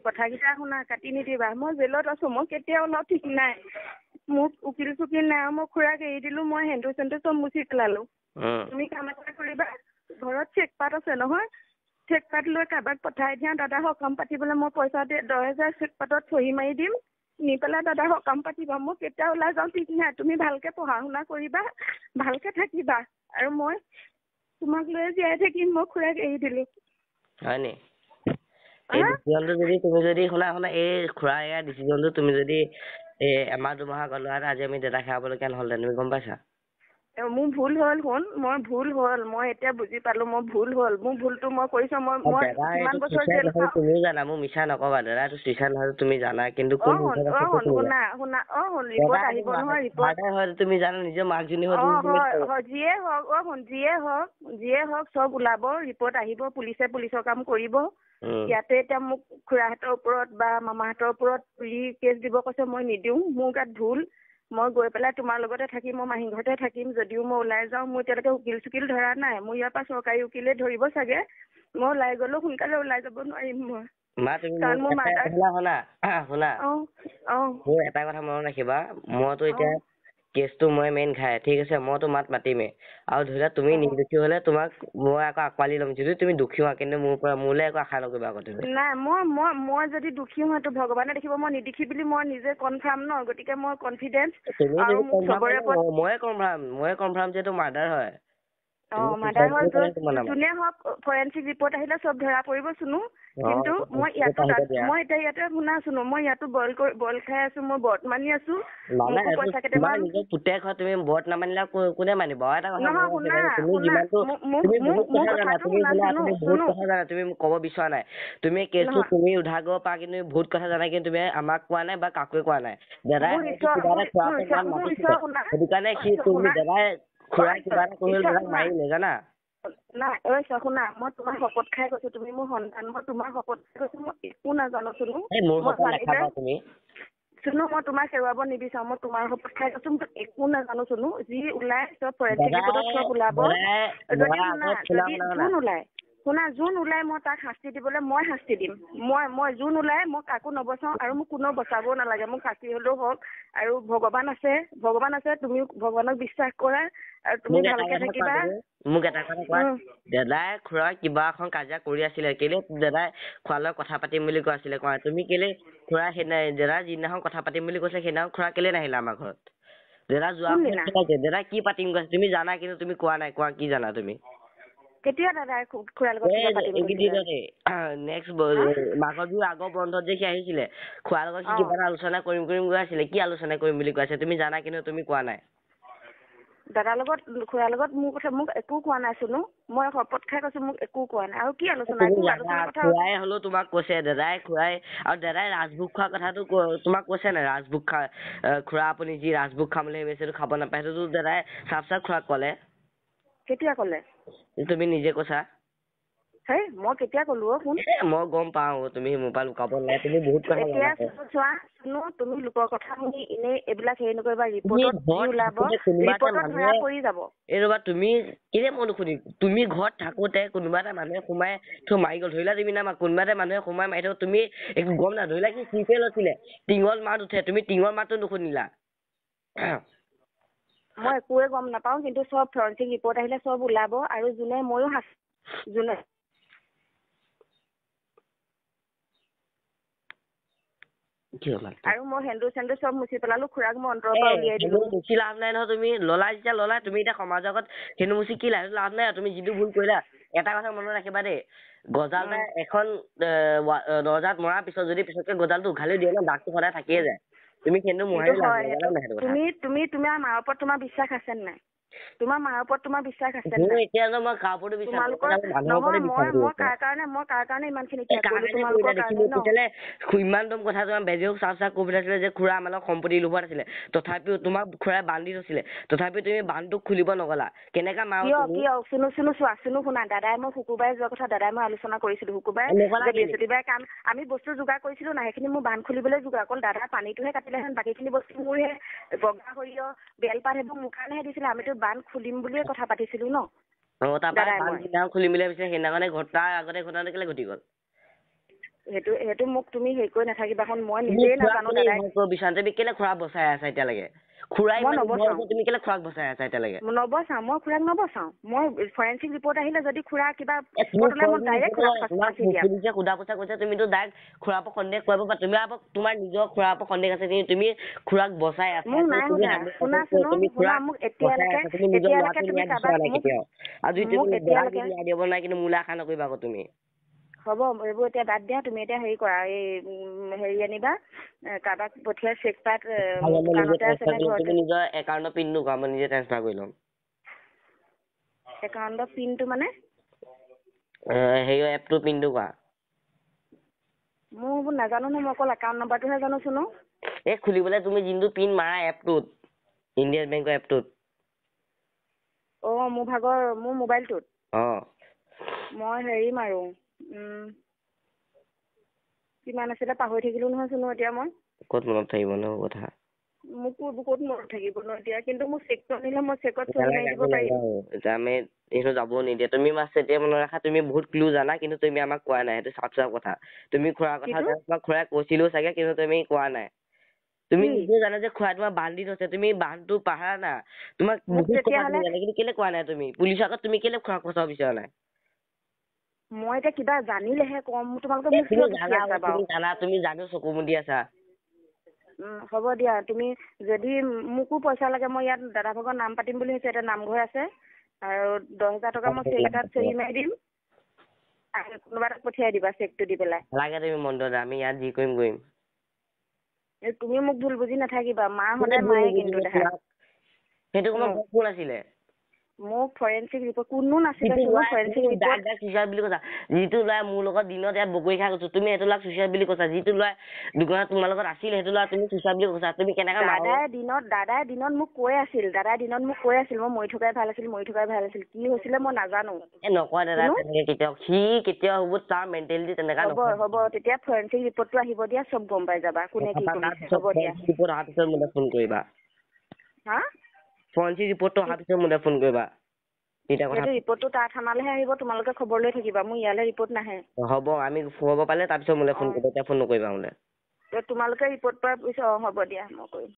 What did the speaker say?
কথাকেইটা শুনা, কাটি নিদিবা। মই জেলত আছো, মই কেতিয়া ওলাও ঠিক নাই। মোক উকিল চুকিল নাই, মই খুৰাক এৰি দিলো, মই সেন্দুৰ চেন্দুৰ চব মুচি পেলালো। তুমি কাম এটা কৰিবা, ঘৰত চেকপাত আছে নহয়, চেকপাত লৈ কাৰোবাক পঠাই দিয়া, দাদা সকাম পাতিবলৈ মই পইচা 10,000 চেকপাতত চহী মাৰি দিম, নি পেলাই দাদা সকাম পাতিবা। মই কেতিয়া ওলাই যাওঁ ঠিক নাই। তুমি ভালকে পঢ়া শুনা কৰিবা, ভালকে থাকিবা, আৰু মই তোমাক লৈ জীয়াই থাকিম। মই খুৰাক এৰি দিলো। হয় নি? এই ডিচিজনটো যদি তুমি যদি শুনা এই খুৰা এয়া ডিচিজনটো তুমি যদি এমাহ দুমাহ গলোৱা আজি আমি দাদা খাবলৈকে নহ'লে তুমি গম পাইছা? মোৰ ভুল হ'ল, শুন, মই ভুল হ'ল, মই এতিয়া বুজি পালো মই ভুল হ'ল। মোৰ ভুলটো মই কৰিছো। মই কিমান বছৰ জেল খাওঁ তুমি জানা, মোৰ মিছা নকবা। দাদাটো চুইচাইড নহয় তুমি জানা, কিন্তু শুনা ৰিপৰ্ট আহিব নহয়, ৰিপৰ্ট তুমি জানা নিজৰ মাকজনী যিয়ে হওক চব ওলাব, ৰিপৰ্ট আহিব, পুলিচৰ কাম কৰিব। ইয়াতে এতিয়া মোক খুৰাহঁতৰ ওপৰত বা মামাহঁতৰ ওপৰত কেছ দিব কৈছে, মই নিদিওঁ। মোৰ গাত ভুল। মই গৈ পেলাই তোমাৰ লগতে থাকিম, মই মাহী ঘৰতে থাকিম। যদিও মই ওলাই যাওঁ, মোৰ এতিয়ালৈকে উকিল চুকিল ধৰা নাই। মোৰ ইয়াৰ পৰা চৰকাৰী উকিলে ধৰিব চাগে। মই ওলাই গ'লেও সোনকালে ওলাই যাব নোৱাৰিম মই। শুনা, মোৰ এটা কথা মনত ৰাখিবা, মইতো এতিয়া কেছটো মই মেইন খাই, ঠিক আছে, মইতো মাতিমেই। আৰু ধৰি লোৱা তুমি নিৰ্দোষী হলে তোমাক মই আকৌ আঁকোৱালি ল'ম। যদি তুমি দুখী হোৱা, কিন্তু মোলৈ একো আশা নকৰিবা আকৌ তুমি। নাই, মই যদি দুখী হওঁ, তো ভগৱানে দেখিব। মই নিদুখী বুলি মই নিজে কনফাৰ্ম ন, গতিকে মই কনফিডেন্স। ময়ে কনফাৰ্ম যে এইটো মাৰ্ডাৰ হয়। মাৰ্ডাৰ হয়। যোনে হওক ফৰেনচিক ৰিপৰ্ট আহিলে চব ধৰা পৰিব চুনু। কিন্তু মই এতিয়া ইয়াতে শুনা চুনু, মই ইয়াতো বইল খাই আছো, মই বৰ্ত মানি আছো। পুতেক হয়, তুমি বৰ্ত নামানিলে কোনে মানিব? তুমি মোক ক'ব বিচৰা নাই, তুমি কেছটো তুমি উদ্ধাৰ কৰিব পাৰা, কিন্তু বহুত কথা জানা, কিন্তু তুমি আমাক কোৱা নাই বা কাকোৱে কোৱা নাই। দাদাই সেইটো কাৰণে দাদাই খুৰাই কিবা এটা কৰিলে মাৰিলে জানা। নাই শুনা, মই তোমাৰ শপত খাই কৈছো, তুমি মোৰ সন্তান, মই তোমাৰ শপত খাই কৈছো, মই একো নাজানো চুনু। চুনু, মই তোমাক হেৰুৱাব নিবিচাৰো। মই তোমাৰ শপত খাই কৈছো, মই একো নাজানো চুনু। যি ওলাই চব ফৰেনচিক ৰিপৰ্টত চব ওলাব। যোন ওলাই মই তাক শাস্তি দিবলৈ মই শাস্তি দিম। মই যোন ওলাই মই কাকো নবচাও, আৰু মোক কোনেও বচাবও নালাগে। মোক শাস্তি হলেও হওক। আৰু ভগৱান আছে, তুমি ভগৱানক বিশ্বাস কৰা, আৰু তুমি ভালকে থাকিবা। মোক এটা কথা কোৱা, দাদাই খুৰা কিবা এখন কাজিয়া কৰি আছিলে, কেলে দাদাই খুৰাৰ লগত কথা পাতিম বুলি কৈ আছিলে, কোৱা তুমি কেলে খুৰা দাদা যিদিনাখন কথা পাতিম বুলি কৈছিলে, সেইদিনাখন খুৰা কেলে নাহিলা আমাৰ ঘৰত? দাদা যোৱা দাদা কি পাতিম কৈছে তুমি জানা, কিন্তু তুমি কোৱা নাই। কোৱা কি জানা তুমি? কেতিয়া দাদাই খুৰাৰ লগত নেক্সট মাঘৰ বিহুৰ আগৰ বন্ধত যে সি আহিছিলে, খুৰাৰ লগত সি কিবা এটা আলোচনা কৰিম গৈ আছিলে। কি আলোচনা কৰিম বুলি কৈ আছে তুমি জানা, কিন্তু তুমি কোৱা নাই। দাদাৰ লগত খুৰাৰ লগত মোৰ কথা মোক একো কোৱা নাই চুনু। মই শপত খাই কৈছো, মোক একো কোৱা নাই। আৰু কি আলোচনা? খুৰাই হলেও তোমাক কৈছে, খুৰাই আৰু দাদাই ৰাজভোগ খোৱাৰ কথাটো তোমাক কৈছে নাই? ৰাজভোগ খুৰা আপুনি যি ৰাজভোগ খাম বুলি ভাবিছে সেইটো খাব নাপায়, সেইটোতো দাদাই চাফ খুৰাক ক'লে। কেতিয়া ক'লে? তুমি নিজে কৈছা। মই কেতিয়া ক'লো? মই গম পাও তুমি মোৰ পৰা লুকাব নাই। তুমি বহুত কথা চোৱা শুনো, তুমি লোকৰ কথা শুনি এনেই এইবিলাক হেৰি নকৰিবা। ৰিপৰ্টত ওলাব, ৰিপৰ্টত ধৰা পৰি যাব। ৰবা, তুমি কেলে মই নুশুনিম? তুমি ঘৰত থাকোতে কোনোবা এটা মানুহে সোমাই মাৰি গল, ধৰিলা তুমি নামা, কোনোবা এটা মানুহে সোমাই মাৰি থব, তুমি একো গম না, ধৰিলা কি চিপে লৈছিলে, টিঙত মাত উঠে, তুমি টিঙৰ মাতটো নুশুনিলা। মই একোৱে গম নাপাও, কিন্তু চব ফৰেনচিক ৰিপৰ্ট আহিলে চব ওলাব। আৰু ময়ো আৰু মই সেন্দুৰ চেন্দুৰ চব মুচি পেলালো, খুৰাক মই অন্তৰৰ পৰা উলিয়াই দিলো। মুচি লাভ নাই নহয়, তুমি ললাই যেতিয়া ললাই, তুমি এতিয়া সমাজৰ আগত সেন্দুৰ মুচি কি লাভ নাই। তুমি যিটো ভুল কৰিলা, এটা কথা মনত ৰাখিবা দেই, গজাল এখন দৰ্জাত মৰাৰ পিছত যদি পিছতকে গজালটো উঘালি দিয়ে ন, দাগটো সদায় থাকিয়ে যায়। তুমি সেন্দুৰ মোহাৰি তুমি তোমাৰ মাৰ ওপৰত তোমাৰ বিশ্বাস আছে নাই? তোমাৰ মাৰ ওপৰত তোমাৰ বিশ্বাস আছে নাই? মই কাৰ কাৰণে ইমান খিনি ইমান দম কথা তোমাৰ বেজীক চাফ কৰি আছিলে যে খুৰা আমাৰ সম্পত্তি লোভত আছিলে, তথাপিও তোমাক খুৰাই বান্ধি থৈছিলে, তথাপিও তুমি বান্ধটোক খুলিব নগলা। কেনেকা মাৰ শুনো শুনা, দাদাই মই শুকুৰবাৰে যোৱা কথা দাদাই মই আলোচনা কৰিছিলো। শুকুৰবাৰে বৃহস্পতিবাৰে কাম আমি বস্তু যোগাৰ কৰিছিলো না, সেইখিনি মোৰ বান্ধ খুলিবলৈ যোগাৰ, অকল দাদাৰ পানীটোহে কাটিলেহেঁতেন, বাকীখিনি বস্তু মোৰহে, বগা সৰিয়হ বেলপাত সেইবোৰ মোৰ কাৰণেহে দিছিলে। আমিতো বান্ধ খুলিম বুলিয়ে কথা পাতিছিলো ন। তাৰপৰা খুলিম বুলি ভাবিছিলে, সেইদিনাখনে তাৰ আগতে ঘটনাটো কেলে ঘটি গল? সেইটো মোক তুমি হেৰি কৰি নাথাকিবা এখন মই নিজেই নাজানো দাদাই তুমি কেলে খুৰা বচাই আছা এতিয়ালৈকে খুৰাই তুমি কেলে খুৰাক বচাই আছা এতিয়ালৈকে নবচাওঁ মই খুৰাক নবচাওঁ মই ফৰেনচিক ৰিপৰ্ট আহিলে যদি খুৰা কিবা সুধা পোছা কৈছা তুমিতো ডাইৰেক্ট খুৰাৰ ওপৰত সন্দেহ কৰিব পাৰা তুমি আকৌ তোমাৰ নিজৰ খুৰাৰ ওপৰত সন্দেহ আছে কিন্তু তুমি খুৰাক বচাই আছা মোক নাই শুনা মোক এতিয়ালৈকে দিব নাই কিন্তু মোলে আশা নকৰিবা আকৌ তুমি হ'ব এইবোৰ এতিয়া বাদ দিয়া তুমি এতিয়া হেৰি কৰা এই হেৰি আনিবা কাৰোবাক পঠিয়াই চেক পাত দোকানতে আছে নে ঘৰতে তুমি নিজৰ একাউণ্টৰ পিনটো কোৱা মই নিজে ট্ৰান্সফাৰ কৰি ল'ম একাউণ্টৰ পিনটো মানে হেৰি এপটোৰ পিনটো কোৱা মই নাজানো নহয় মই অকল একাউণ্ট নম্বৰটোহে জানোচোন এই খুলিবলৈ তুমি যোনটো পিন মাৰা এপটোত ইণ্ডিয়ান বেংকৰ এপটোত মোৰ মোবাইলটোত মই হেৰি মাৰো কিমান আছিলে পাহৰি থাকিলো নহয় চোন এতিয়া মই ক'ত মনত থাকিব ন কথা মোক ক'ত মনত থাকিব ন এতিয়া কিন্তু মোক চেকটো আনিলে মই চেকত চহী মাৰি দিব পাৰিম এতিয়া আমি এইটো যাব নিদিয়ে তুমি মাছ এতিয়া মনত ৰাখা তুমি বহুত ক্লু জানা কিন্তু তুমি আমাক কোৱা নাই সেইটো চাপ কথা তুমি খুৰাৰ কথা তোমাক খুৰাই কৈছিলো চাগে কিন্তু তুমি কোৱা নাই তুমি নিজে জানা যে খুৰাই তোমাৰ বান্ধি থৈছে তুমি বান্ধটো পাহৰা না তোমাক বহুত কথা জানে কিন্তু কেলে কোৱা নাই তুমি পুলিচৰ আগত তুমি কেলে খুৰাক ফচাব বিচৰা নাই মই এতিয়া কিবা জানিলেহে কম তোমালোকে তুমি জানো চকু মুদি আছা হ'ব দিয়া তুমি যদি মোকো পইচা লাগে মই ইয়াত দাদা ভাগৰ নাম পাতিম বুলি ভাবিছো এটা নামঘৰ আছে আৰু 10,000 টকা মই চেক এটাত চহী মাৰি দিম আৰু কোনোবা এটাক পঠিয়াই দিবা চেকটো দি পেলাই লাগে তুমি মণ্ডল আমি ইয়াত যি কৰিম তুমি মোক ভুল বুজি নাথাকিবা মা সদায় মায়ে কিন্তু দেখা সেইটো কোনো কোন আছিলে মোক ফৰেনচিক ৰিপৰ্ট কোনো নাছিলে ফৰেনচিক ৰিপৰ্ট চুইচাইড বুলি কৈছা যিটো ল'ৰাই মোৰ লগত দিনত ইয়াত বগৰী খাই গৈছো তুমি সেইটো ল'ৰাক চুইচাইড বুলি কৈছা যিটো ল'ৰাই দোকানত তোমাৰ লগত আছিলে সেইটো ল'ৰা তুমি চুইচাইড বুলি কৈছা তুমি কেনেকা দাদাই দিনত মোক কৈ আছিল মই মৰি থকাই ভাল আছিল কি হৈছিলে মই নাজানো নকয় দাদা তেনেকে কেতিয়াও সি কেতিয়াও হ'ব তাৰ মেণ্টেলিটি তেনেকা হ'ব তেতিয়া ফৰেনচিক ৰিপৰ্টটো আহিব দিয়া চব গম পাই যাবা কোনে কি কৰিছে হ'ব দিয়া ৰিপৰ্ট অহাৰ পিছত মোলে ফোন কৰিবা ফৰেনচিক ৰিপৰ্টটো অহাৰ পিছত মোলে ফোন কৰিবা ৰিপৰ্টটো তাৰ থানালৈহে আহিব তোমালোকে খবৰ লৈ থাকিবা মোৰ ইয়ালৈ ৰিপৰ্ট নাহে হ'ব আমি খবৰ পালে তাৰপিছত মোলে ফোন কৰিবা এতিয়া ফোন নকৰিবা মোলে তোমালোকে ৰিপৰ্ট পোৱাৰ পিছত হ'ব দিয়া মই কৰিম